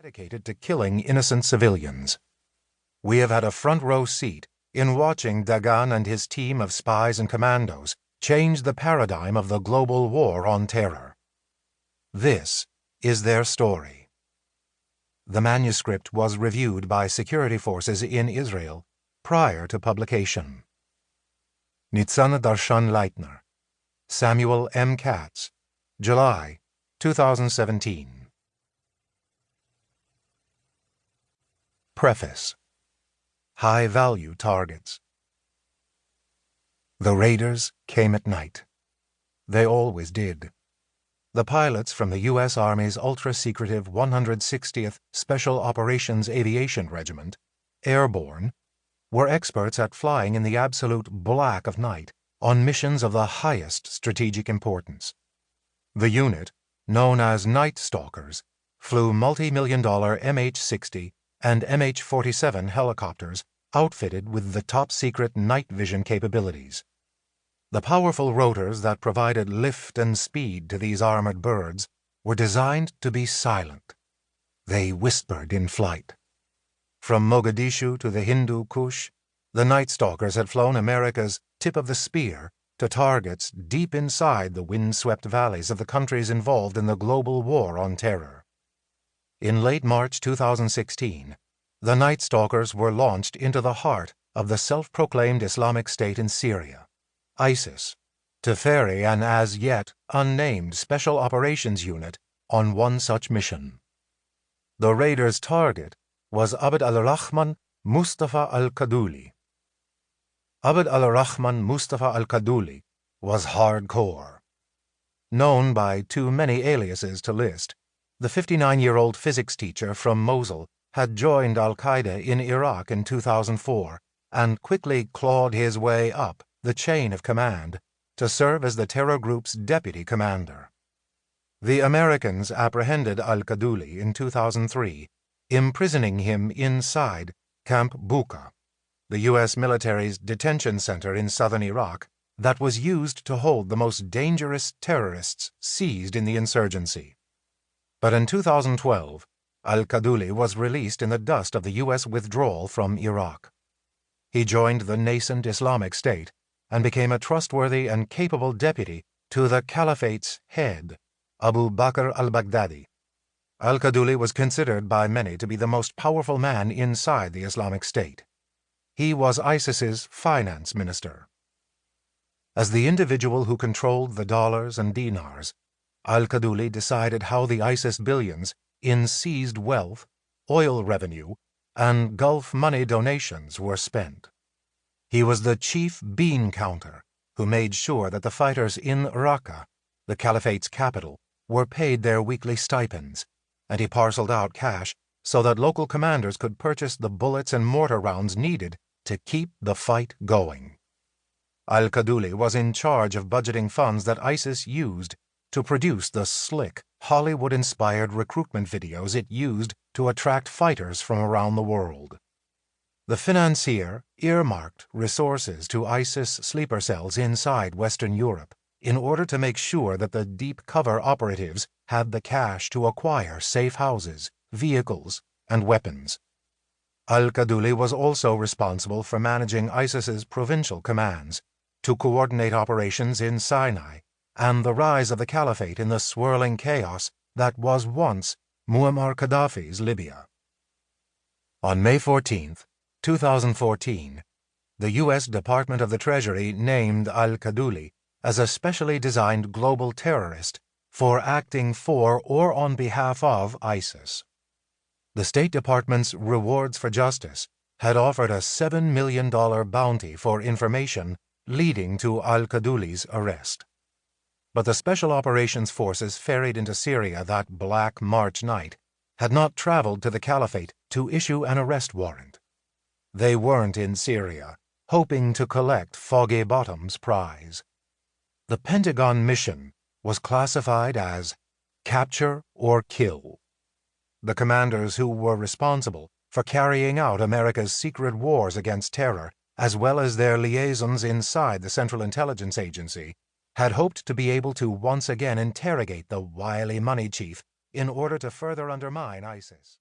dedicated to killing innocent civilians. We have had a front-row seat in watching Dagan and his team of spies and commandos change the paradigm of the global war on terror. This is their story. The manuscript was reviewed by security forces in Israel prior to publication. Nitsana Darshan-Leitner, Samuel M. Katz, July 2017. Preface. High-value targets. The raiders came at night. They always did. The pilots from the U.S. Army's ultra-secretive 160th Special Operations Aviation Regiment, Airborne, were experts at flying in the absolute black of night on missions of the highest strategic importance. The unit, known as Night Stalkers, flew multi-million-dollar MH-60 and MH-47 helicopters outfitted with the top-secret night vision capabilities. The powerful rotors that provided lift and speed to these armored birds were designed to be silent. They whispered in flight. From Mogadishu to the Hindu Kush, the Night Stalkers had flown America's tip of the spear to targets deep inside the wind-swept valleys of the countries involved in the global war on terror. In late March 2016, the Night Stalkers were launched into the heart of the self-proclaimed Islamic State in Syria, ISIS, to ferry an as-yet unnamed Special Operations Unit on one such mission. The raiders' target was Abd al-Rahman Mustafa al-Kaduli. Abd al-Rahman Mustafa al-Kaduli was hardcore. Known by too many aliases to list, the 59-year-old physics teacher from Mosul had joined al-Qaeda in Iraq in 2004 and quickly clawed his way up the chain of command to serve as the terror group's deputy commander. The Americans apprehended al-Kaduli in 2003, imprisoning him inside Camp Bucca, the U.S. military's detention center in southern Iraq that was used to hold the most dangerous terrorists seized in the insurgency. But in 2012, al-Kaduli was released in the dust of the U.S. withdrawal from Iraq. He joined the nascent Islamic State and became a trustworthy and capable deputy to the Caliphate's head, Abu Bakr al-Baghdadi. Al-Kaduli was considered by many to be the most powerful man inside the Islamic State. He was ISIS's finance minister. As the individual who controlled the dollars and dinars, al-Kaduli decided how the ISIS billions in seized wealth, oil revenue, and Gulf money donations were spent. He was the chief bean counter who made sure that the fighters in Raqqa, the Caliphate's capital, were paid their weekly stipends, and he parceled out cash so that local commanders could purchase the bullets and mortar rounds needed to keep the fight going. Al-Kaduli was in charge of budgeting funds that ISIS used to produce the slick, Hollywood-inspired recruitment videos it used to attract fighters from around the world. The financier earmarked resources to ISIS sleeper cells inside Western Europe in order to make sure that the deep cover operatives had the cash to acquire safe houses, vehicles, and weapons. Al-Kaduli was also responsible for managing ISIS's provincial commands, to coordinate operations in Sinai, and the rise of the Caliphate in the swirling chaos that was once Muammar Gaddafi's Libya. On May 14, 2014, the U.S. Department of the Treasury named al-Kaduli as a specially designed global terrorist for acting for or on behalf of ISIS. The State Department's Rewards for Justice had offered a $7 million bounty for information leading to al-Kaduli's arrest. But the Special Operations Forces ferried into Syria that black March night had not traveled to the Caliphate to issue an arrest warrant. They weren't in Syria, hoping to collect Foggy Bottom's prize. The Pentagon mission was classified as capture or kill. The commanders who were responsible for carrying out America's secret wars against terror, as well as their liaisons inside the Central Intelligence Agency, had hoped to be able to once again interrogate the wily money chief in order to further undermine ISIS.